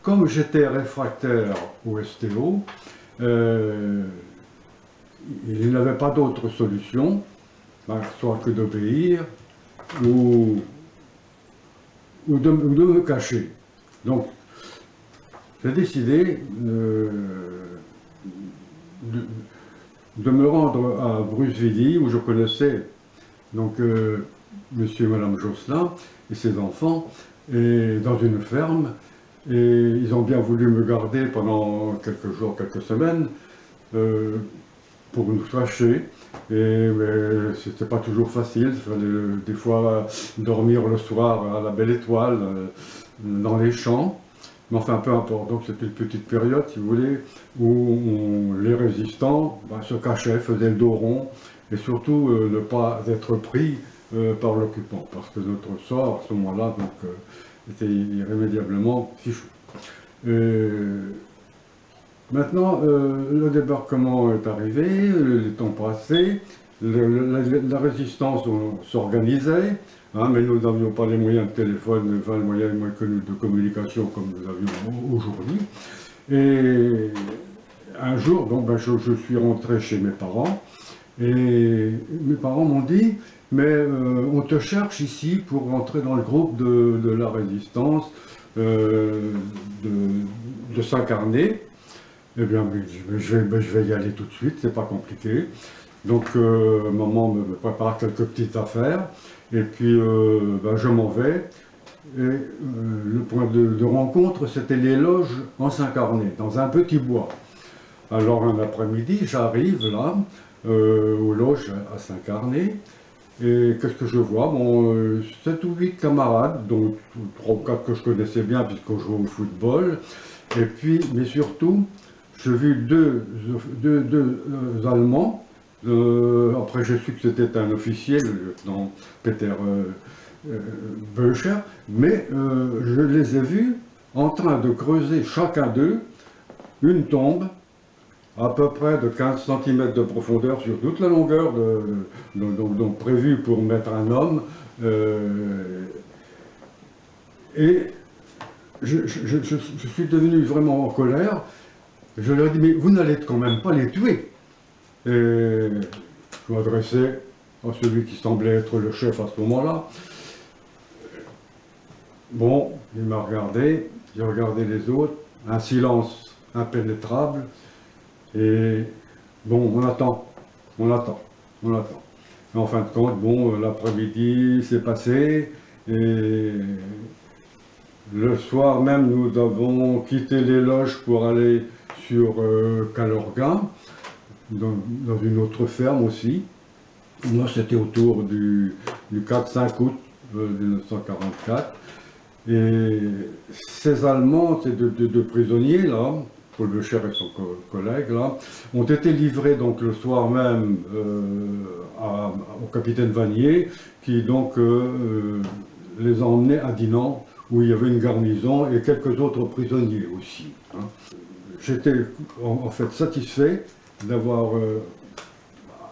Comme j'étais réfractaire au STO, il n'avait pas d'autre solution, soit que d'obéir ou de me cacher. Donc, j'ai décidé de me rendre à Bruce-Villy, où je connaissais donc monsieur et madame Josselin et ses enfants, et dans une ferme. Et ils ont bien voulu me garder pendant quelques jours, quelques semaines, pour nous cacher. Mais c'était pas toujours facile, il fallait des fois dormir le soir à la belle étoile, dans les champs. Mais enfin, peu importe. Donc c'était une petite période, si vous voulez, où les résistants se cachaient, faisaient le dos rond, et surtout ne pas être pris par l'occupant, parce que notre sort à ce moment-là était irrémédiablement fichu. Maintenant, le débarquement est arrivé, les temps passés, la résistance s'organisait, mais nous n'avions pas les moyens de téléphone, enfin les moyens de communication comme nous avions aujourd'hui. Et un jour, donc, je suis rentré chez mes parents, et mes parents m'ont dit, mais on te cherche ici pour rentrer dans le groupe de la résistance, de s'incarner. Eh bien, je vais y aller tout de suite, c'est pas compliqué. Donc, maman me prépare quelques petites affaires, et puis je m'en vais. Et le point de rencontre, c'était les loges en Saint-Carnet, dans un petit bois. Alors, un après-midi, j'arrive là, aux loges à Saint-Carnet, et qu'est-ce que je vois? Bon, 7 ou 8 camarades, dont 3 ou 4 que je connaissais bien, puisqu'on jouait au football. Et puis, mais surtout, j'ai vu deux Allemands. Après, j'ai su que c'était un officier, le lieutenant Peter Böcher, mais je les ai vus en train de creuser chacun d'eux une tombe à peu près de 15 cm de profondeur sur toute la longueur donc prévue pour mettre un homme. Et je suis devenu vraiment en colère. Je leur ai dit, mais vous n'allez quand même pas les tuer. Et je m'adressais à celui qui semblait être le chef à ce moment-là. Bon, il m'a regardé, j'ai regardé les autres, un silence impénétrable. Et bon, on attend. Et en fin de compte, bon, l'après-midi s'est passé, et le soir même, nous avons quitté les loges pour aller sur Calorga, dans une autre ferme aussi. Moi, c'était autour du 4-5 août 1944. Et ces Allemands, ces deux prisonniers là, Paul Böcher et son collègue là, ont été livrés donc le soir même au capitaine Vanier, qui donc les a emmenés à Dinan, où il y avait une garnison et quelques autres prisonniers aussi. J'étais en fait satisfait d'avoir,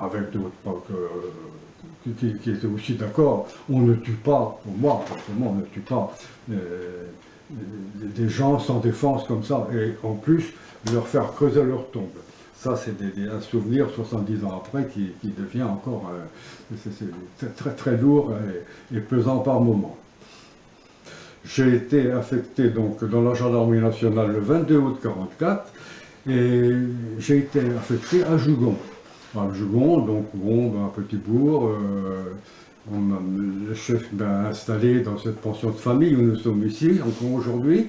avec d'autres qui étaient aussi d'accord, on ne tue pas, pour moi, forcément, on ne tue pas des gens sans défense comme ça, et en plus, leur faire creuser leur tombe. Ça, c'est un souvenir 70 ans après qui devient encore très très lourd et pesant par moments. J'ai été affecté donc dans la gendarmerie nationale le 22 août 1944, et j'ai été affecté à Jugon. À Jugon, donc bon, un petit bourg, le chef m'a installé dans cette pension de famille où nous sommes ici, encore aujourd'hui.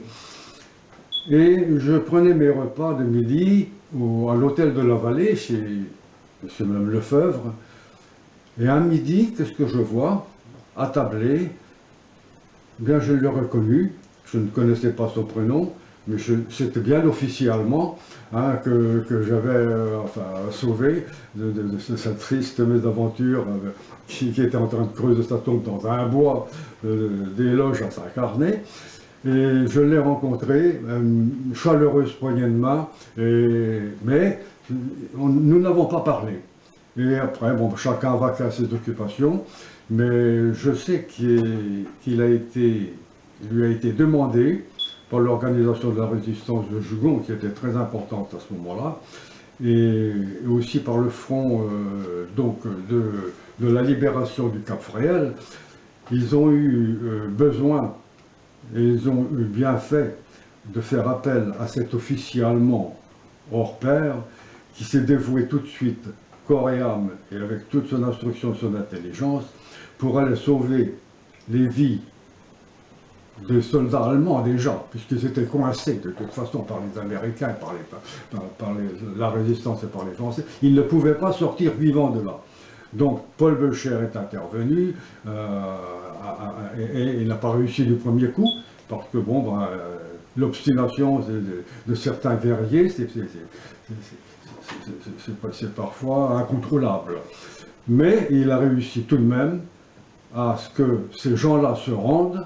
Et je prenais mes repas de midi à l'hôtel de la Vallée, chez M. Mme Lefebvre. Et à midi, qu'est-ce que je vois? Attablé, bien je l'ai reconnu, je ne connaissais pas son prénom, mais c'était bien l'officier allemand que j'avais sauvé de cette triste mésaventure, qui était en train de creuser sa tombe dans un bois des loges à Saint-Carnet. Et je l'ai rencontré, une chaleureuse poignée de main, mais nous n'avons pas parlé. Et après, bon, chacun va faire ses occupations, mais je sais qu'il lui a été demandé par l'organisation de la résistance de Jugon, qui était très importante à ce moment-là, et aussi par le front donc de la libération du Cap-Fréhel. Ils ont eu besoin, et ils ont eu bien fait, de faire appel à cet officier allemand hors pair, qui s'est dévoué tout de suite, corps et âme, et avec toute son instruction et son intelligence, pour aller sauver les vies des soldats allemands déjà, puisqu'ils étaient coincés de toute façon par les Américains, la résistance et par les Français. Ils ne pouvaient pas sortir vivants de là. Donc Paul Böcher est intervenu, et il n'a pas réussi du premier coup, parce que bon, l'obstination de certains guerriers, c'est parfois incontrôlable. Mais il a réussi tout de même à ce que ces gens-là se rendent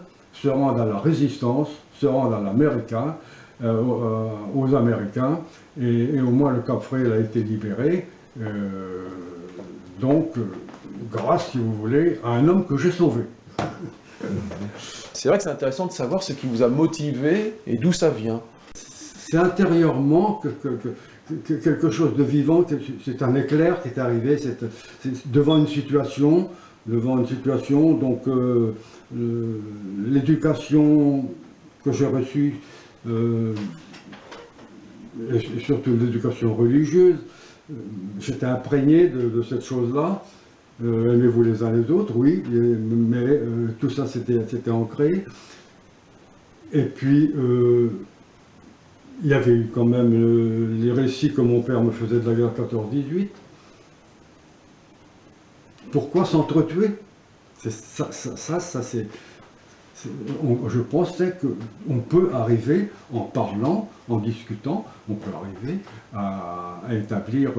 à la résistance, se rendent à l'américain, aux Américains, et au moins le Cap-Fréhel a été libéré, donc grâce, si vous voulez, à un homme que j'ai sauvé. C'est vrai que c'est intéressant de savoir ce qui vous a motivé et d'où ça vient. C'est intérieurement quelque chose de vivant, c'est un éclair qui est arrivé, c'est devant une situation, donc l'éducation que j'ai reçue, et surtout l'éducation religieuse, j'étais imprégné de cette chose-là. Aimez-vous les uns les autres, oui, mais tout ça c'était ancré. Et puis, il y avait eu quand même les récits que mon père me faisait de la guerre 14-18. Pourquoi s'entretuer? Je pensais qu'on peut arriver, en parlant, en discutant, on peut arriver à établir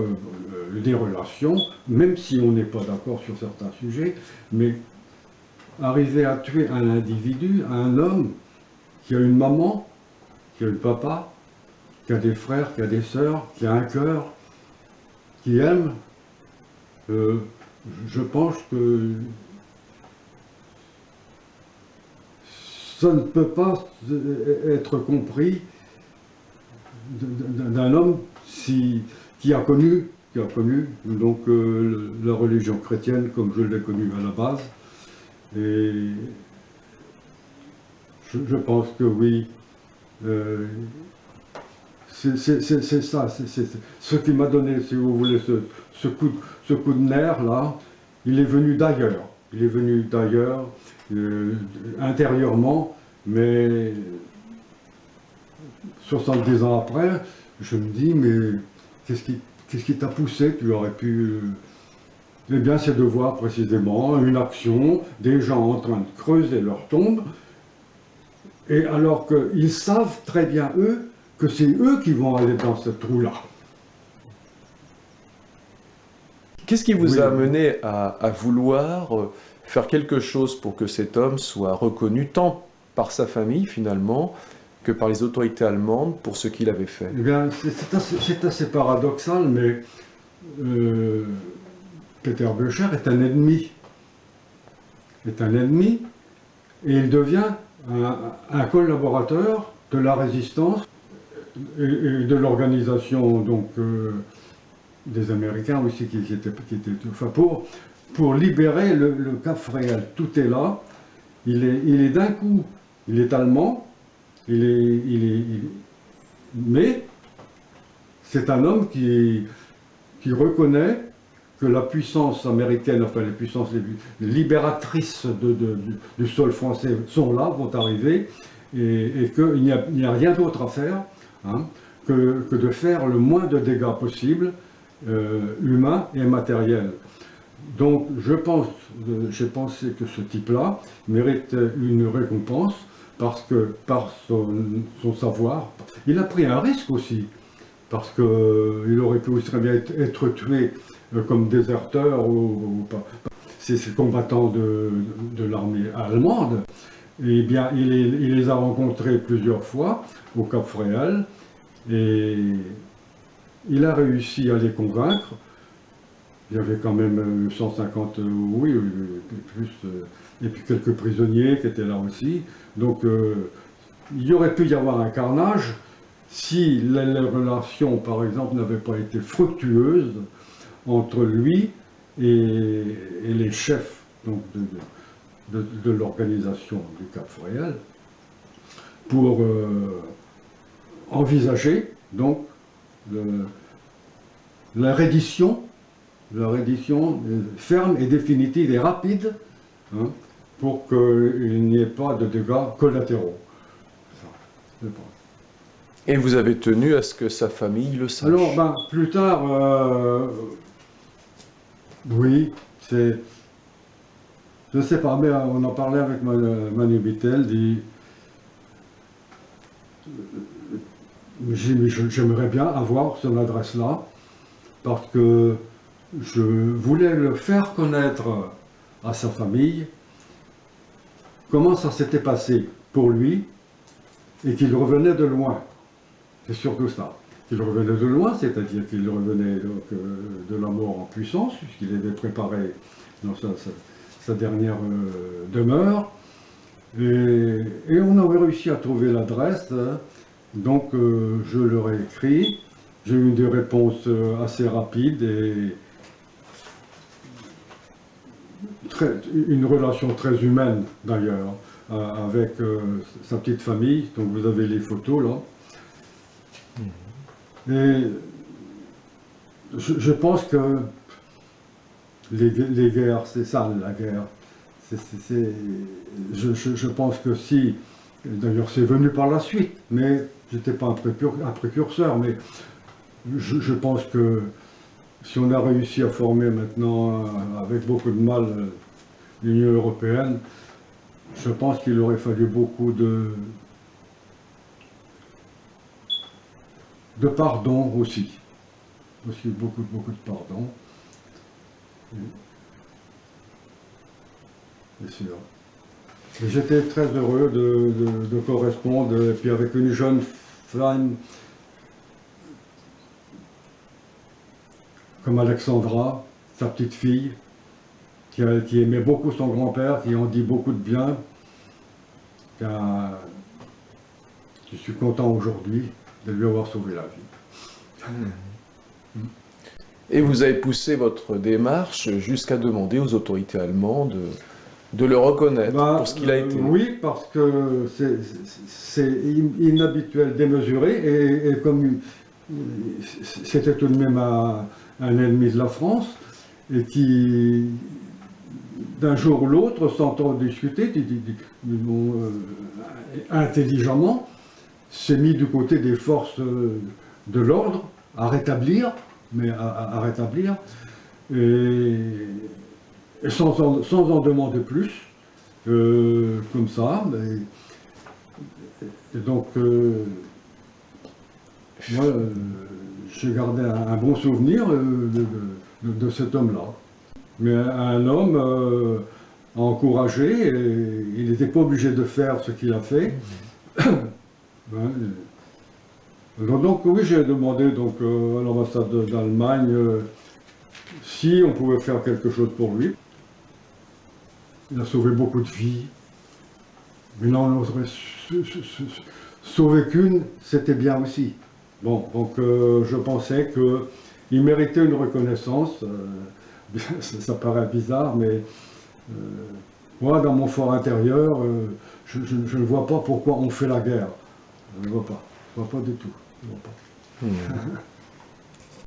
des relations, même si on n'est pas d'accord sur certains sujets, mais arriver à tuer un individu, un homme qui a une maman, qui a un papa, qui a des frères, qui a des sœurs, qui a un cœur, qui aime, je pense que ça ne peut pas être compris d'un homme qui a connu donc, la religion chrétienne comme je l'ai connue à la base. Et je pense que oui, c'est ça, c'est ce qui m'a donné, si vous voulez, ce coup de nerf là, il est venu d'ailleurs. Il est venu d'ailleurs, intérieurement, mais 70 ans après, je me dis, mais qu'est-ce qui t'a poussé? Tu aurais pu... Eh bien, c'est de voir précisément une action, des gens en train de creuser leur tombe, et alors qu'ils savent très bien, eux, que c'est eux qui vont aller dans ce trou-là. Qu'est-ce qui vous a amené à vouloir faire quelque chose pour que cet homme soit reconnu tant par sa famille, finalement, que par les autorités allemandes pour ce qu'il avait fait? Eh bien, c'est assez paradoxal, mais Peter Böcher est un ennemi. Et il devient un collaborateur de la résistance et de l'organisation donc des Américains aussi qui étaient enfin pour libérer le Cap-Fréhel. Tout est là. Il est d'un coup, il est allemand, mais c'est un homme qui reconnaît que la puissance américaine, enfin les puissances libératrices du sol français sont là, vont arriver, et qu'il n'y a rien d'autre à faire hein, que de faire le moins de dégâts possible, humains et matériels. Donc j'ai pensé que ce type-là mérite une récompense parce que par son savoir, il a pris un risque aussi, parce qu'il aurait pu aussi très bien être tué comme déserteur ou ces combattants de l'armée allemande. Eh bien, il les a rencontrés plusieurs fois au Cap-Fréhel et il a réussi à les convaincre. Il y avait quand même 150, oui, plus, et puis quelques prisonniers qui étaient là aussi. Donc, il y aurait pu y avoir un carnage si les relations, par exemple, n'avaient pas été fructueuses entre lui et les chefs donc, de l'organisation du Cap Fréhel pour envisager donc la reddition ferme et définitive et rapide, hein, pour qu'il n'y ait pas de dégâts collatéraux. Ça, je pense. Et vous avez tenu à ce que sa famille le sache. Alors, ben, plus tard, oui, c'est... Je ne sais pas, mais on en parlait avec Manu Bittel, j'aimerais bien avoir son adresse là, parce que je voulais le faire connaître à sa famille, comment ça s'était passé pour lui, et qu'il revenait de loin. C'est surtout ça. Qu'il revenait de loin, c'est-à-dire qu'il revenait donc, de la mort en puissance, puisqu'il avait préparé dans sa dernière demeure. Et on avait réussi à trouver l'adresse, hein. Donc je leur ai écrit. J'ai eu des réponses assez rapides et une relation très humaine d'ailleurs, avec sa petite famille. Donc vous avez les photos là. Et je pense que les guerres, c'est ça la guerre. Je pense que si, d'ailleurs c'est venu par la suite, mais j'étais pas un précurseur, mais je pense que si on a réussi à former maintenant, avec beaucoup de mal, l'Union européenne, je pense qu'il aurait fallu beaucoup de pardon aussi. Beaucoup de pardon. Bien sûr. J'étais très heureux de correspondre, et puis avec une jeune femme comme Alexandra, sa petite fille, qui aimait beaucoup son grand-père, qui en dit beaucoup de bien. Je suis content aujourd'hui de lui avoir sauvé la vie. Et vous avez poussé votre démarche jusqu'à demander aux autorités allemandes de le reconnaître pour ce qu'il a été. Oui, parce que c'est inhabituel, démesuré, et comme c'était tout de même un ennemi de la France, et qui, d'un jour ou l'autre, s'entend discuter, intelligemment, s'est mis du côté des forces de l'ordre à rétablir, et sans en demander plus, comme ça. Et donc, moi, j'ai gardé un bon souvenir de cet homme-là. Mais un homme encouragé, et il n'était pas obligé de faire ce qu'il a fait. Donc oui, j'ai demandé donc, à l'ambassade d'Allemagne si on pouvait faire quelque chose pour lui. Il a sauvé beaucoup de vies. Mais non, on aurait sauvé qu'une, c'était bien aussi. Bon, donc je pensais qu'il méritait une reconnaissance. Ça paraît bizarre, mais moi, dans mon fort intérieur, je ne vois pas pourquoi on fait la guerre. Je ne vois pas. Je ne vois pas du tout. Je ne vois pas.